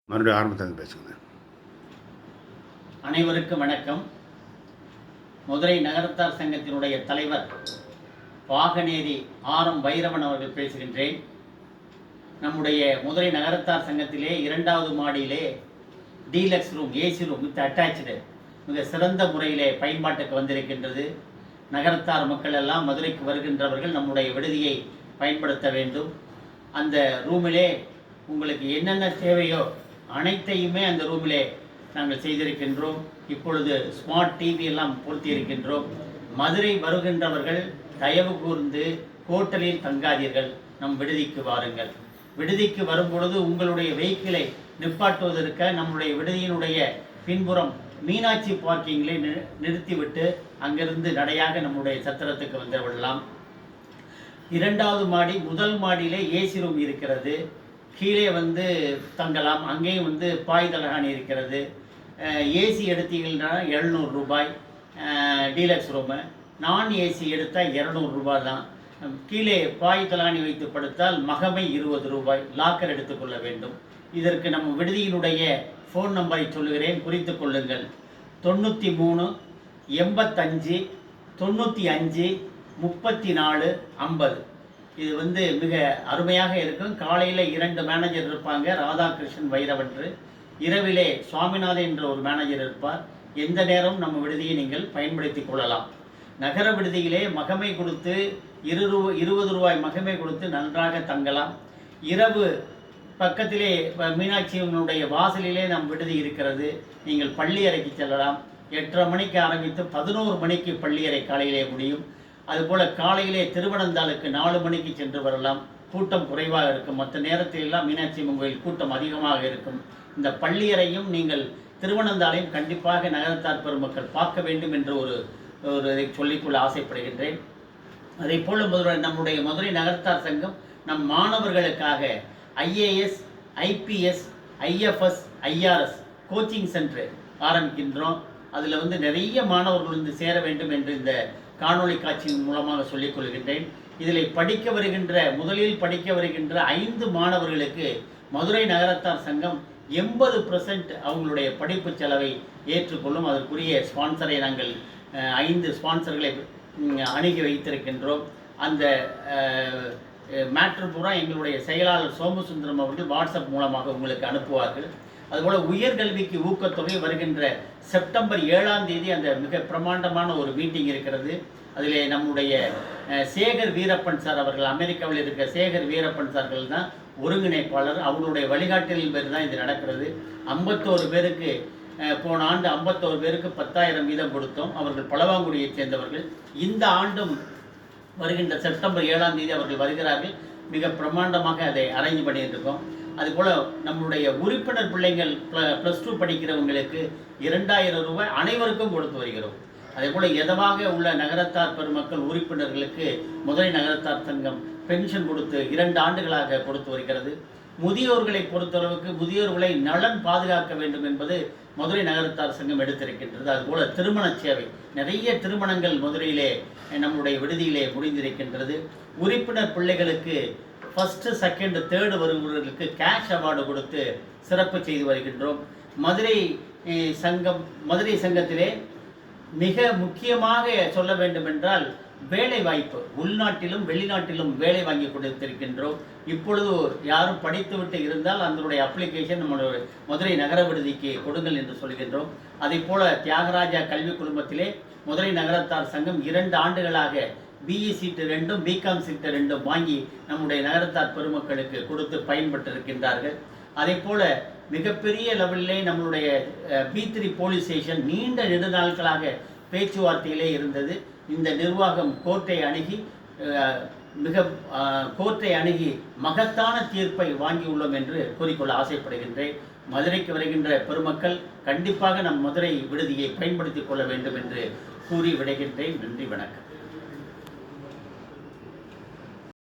மறுபடியும் ஆரம்பத்தில் பேசுங்க. அனைவருக்கும் வணக்கம். மதுரை நகரத்தார் சங்கத்தினுடைய தலைவர் பாகனேரி ஆரம் வைரவன் அவர்கள் பேசுகின்றேன். நம்முடைய மதுரை நகரத்தார் சங்கத்திலே 2வது மாடியிலே deluxe room, AC room with attach மிக சிறந்த முறையிலே பயன்பாட்டுக்கு வந்திருக்கின்றது. நகரத்தார் மக்கள் எல்லாம் மதுரைக்கு வருகின்றவர்கள் நம்முடைய விடுதியை பயன்படுத்த வேண்டும். அந்த ரூமிலே உங்களுக்கு என்னென்ன தேவையோ அனைத்தையுமே அந்த ரூமிலே நாங்கள் செய்திருக்கின்றோம். இப்பொழுது ஸ்மார்ட் டிவி எல்லாம் பொருத்தி இருக்கின்றோம். மதுரை வருகின்றவர்கள் தயவு கூர்ந்து ஹோட்டலில் தங்காதீர்கள், நம் விடுதிக்கு வாருங்கள். விடுதிக்கு வரும்பொழுது உங்களுடைய வெஹிக்கிளை நிப்பாட்டுவதற்கு நம்முடைய விடுதியினுடைய பின்புறம் மீனாட்சி பார்க்கிங்களை நிறுத்திவிட்டு அங்கிருந்து நடையாக நம்முடைய சத்திரத்துக்கு வந்து விடலாம். 2வது மாடி, முதல் மாடியிலே ஏசி ரூம் இருக்கிறது. கீழே வந்து தங்கலாம். அங்கேயும் வந்து பாய் தலகாணி இருக்கிறது. ஏசி எடுத்தீங்கன்னா 700 ரூபாய் டீலக்ஸ் ரூமு. நான் ஏசி எடுத்தால் 200 ரூபாய் தான். கீழே பாய் தலகாணி வைத்து படுத்தால் மகமை 20 ரூபாய். லாக்கர் எடுத்துக்கொள்ள வேண்டும். இதற்கு நம்ம விடுதியினுடைய ஃபோன் நம்பரை சொல்லுகிறேன், குறித்து கொள்ளுங்கள். 93 85 95 34 50. இது வந்து மிக அருமையாக இருக்கும். காலையில் 2 மேனேஜர் இருப்பாங்க, ராதாகிருஷ்ணன் வைரவன்று. இரவிலே சுவாமிநாதன் என்ற ஒரு மேனேஜர் இருப்பார். எந்த நேரம் நம்ம விடுதியை நீங்கள் பயன்படுத்தி கொள்ளலாம். நகர விடுதியிலே மகமை கொடுத்து 20 ரூபாய் மகமை கொடுத்து நன்றாக தங்கலாம். இரவு பக்கத்திலே மீனாட்சியினுடைய வாசலிலே நம் விடுதி இருக்கிறது. நீங்கள் பள்ளி அறைக்கு செல்லலாம். 8:30 மணிக்கு ஆரம்பித்து 11 மணிக்கு பள்ளி அறை காலையிலே முடியும். அதுபோல் காலையிலே திருவனந்தாளுக்கு 4 மணிக்கு சென்று வரலாம். கூட்டம் குறைவாக இருக்கும். மற்ற நேரத்திலெல்லாம் மீனாட்சி அம்மன் கோயில் கூட்டம் அதிகமாக இருக்கும். இந்த பள்ளியறையும் நீங்கள் திருவனந்தாளையும் கண்டிப்பாக நகரத்தார் பெருமக்கள் பார்க்க வேண்டும் என்று ஒரு இதை சொல்லிக்கொள்ள ஆசைப்படுகின்றேன். அதே போல் நம்முடைய மதுரை நகரத்தார் சங்கம் நம் மாணவர்களுக்காக IAS, IPS, IFS, IRS coaching centre ஆரம்பிக்கின்றோம். அதில் வந்து நிறைய மாணவர்கள் வந்து சேர வேண்டும் என்று இந்த காணொளி காட்சியின் மூலமாக சொல்லிக் கொள்கின்றேன். இதில் முதலில் படிக்க வருகின்ற 5 மாணவர்களுக்கு மதுரை நகரத்தார் சங்கம் 80% அவங்களுடைய படிப்பு செலவை ஏற்றுக்கொள்ளும். அதற்குரிய ஸ்பான்சரை நாங்கள் 5 ஸ்பான்சர்களை அணுகி வைத்திருக்கின்றோம். அந்த மேட்ரு பூரா எங்களுடைய செயலாளர் சோமசுந்தரம் அவர்கள் வாட்ஸ்அப் மூலமாக உங்களுக்கு அனுப்புவார்கள். அதுபோல் உயர்கல்விக்கு ஊக்கத்தொகை வருகின்ற செப்டம்பர் 7ஆம் தேதி அந்த மிக பிரமாண்டமான ஒரு மீட்டிங் இருக்கிறது. அதிலே நம்முடைய சேகர் வீரப்பன் சார் அவர்கள், அமெரிக்காவில் இருக்கிற சேகர் வீரப்பன் சார்கள் தான் ஒருங்கிணைப்பாளர். அவங்களுடைய வழிகாட்டலின் பேர் தான் இது நடக்கிறது. 51 பேருக்கு போன ஆண்டு 51 பேருக்கு 10,000 வீதம் கொடுத்தோம். அவர்கள் பழவாங்குடியைச் சேர்ந்தவர்கள். இந்த ஆண்டும் வருகின்ற செப்டம்பர் 7ஆம் தேதி அவர்கள் வருகிறார்கள். மிக பிரமாண்டமாக அதை அரேஞ்ச் பண்ணியிருக்கோம். அதுபோல் நம்முடைய உறுப்பினர் பிள்ளைகள் +2 படிக்கிறவங்களுக்கு 2000 ரூபாய் அனைவருக்கும் கொடுத்து வருகிறோம். அதேபோல் எதவாக உள்ள நகரத்தார் பெருமக்கள் உறுப்பினர்களுக்கு மதுரை நகரத்தார் சங்கம் பென்ஷன் கொடுத்து 2 ஆண்டுகளாக கொடுத்து வருகிறது. முதியோர்களை பொறுத்தளவுக்கு முதியோர்களை நலன் பாதுகாக்க வேண்டும் என்பது மதுரை நகரத்தார் சங்கம் எடுத்திருக்கின்றது. அதுபோல் திருமண சேவை, நிறைய திருமணங்கள் மதுரையிலே நம்முடைய விடுதியிலே முடிந்திருக்கின்றது. உறுப்பினர் பிள்ளைகளுக்கு 1st, 2nd, 3rd வருபவர்களுக்கு கேஷ் அவார்டு கொடுத்து சிறப்பு செய்து வருகின்றோம். மதுரை சங்கத்திலே மிக முக்கியமாக சொல்ல வேண்டுமென்றால் வேலை வாய்ப்பு, உள்நாட்டிலும் வெளிநாட்டிலும் வேலை வாங்கி கொடுத்திருக்கின்றோம். இப்பொழுது யாரும் படித்துவிட்டு இருந்தால் அதனுடைய அப்ளிகேஷன் நம்மளுடைய மதுரை நகர விடுதிக்கு கொடுங்கள் என்று சொல்கின்றோம். அதே போல் தியாகராஜா கல்வி குழுமத்திலே மதுரை நகரத்தார் சங்கம் 2 ஆண்டுகளாக BE சீட்டு 2, BCom சீட்டு 2 வாங்கி நம்முடைய நகரத்தார் பெருமக்களுக்கு கொடுத்து பயன்பட்டிருக்கின்றார்கள். அதே போல் மிகப்பெரிய லெவலிலே நம்மளுடைய B3 போலீஸ் ஸ்டேஷன் நீண்ட நெடுநாட்களாக பேச்சுவார்த்தையிலே இருந்தது. இந்த நிர்வாகம் கோர்ட்டை அணுகி மகத்தான தீர்ப்பை வாங்கியுள்ளோம் என்று கூறிக்கொள்ள ஆசைப்படுகின்றேன். மதுரைக்கு வருகின்ற பெருமக்கள் கண்டிப்பாக நம் மதுரை விடுதியை பயன்படுத்திக் கொள்ள வேண்டும் என்று கூறி விடைகின்றேன். நன்றி, வணக்கம்.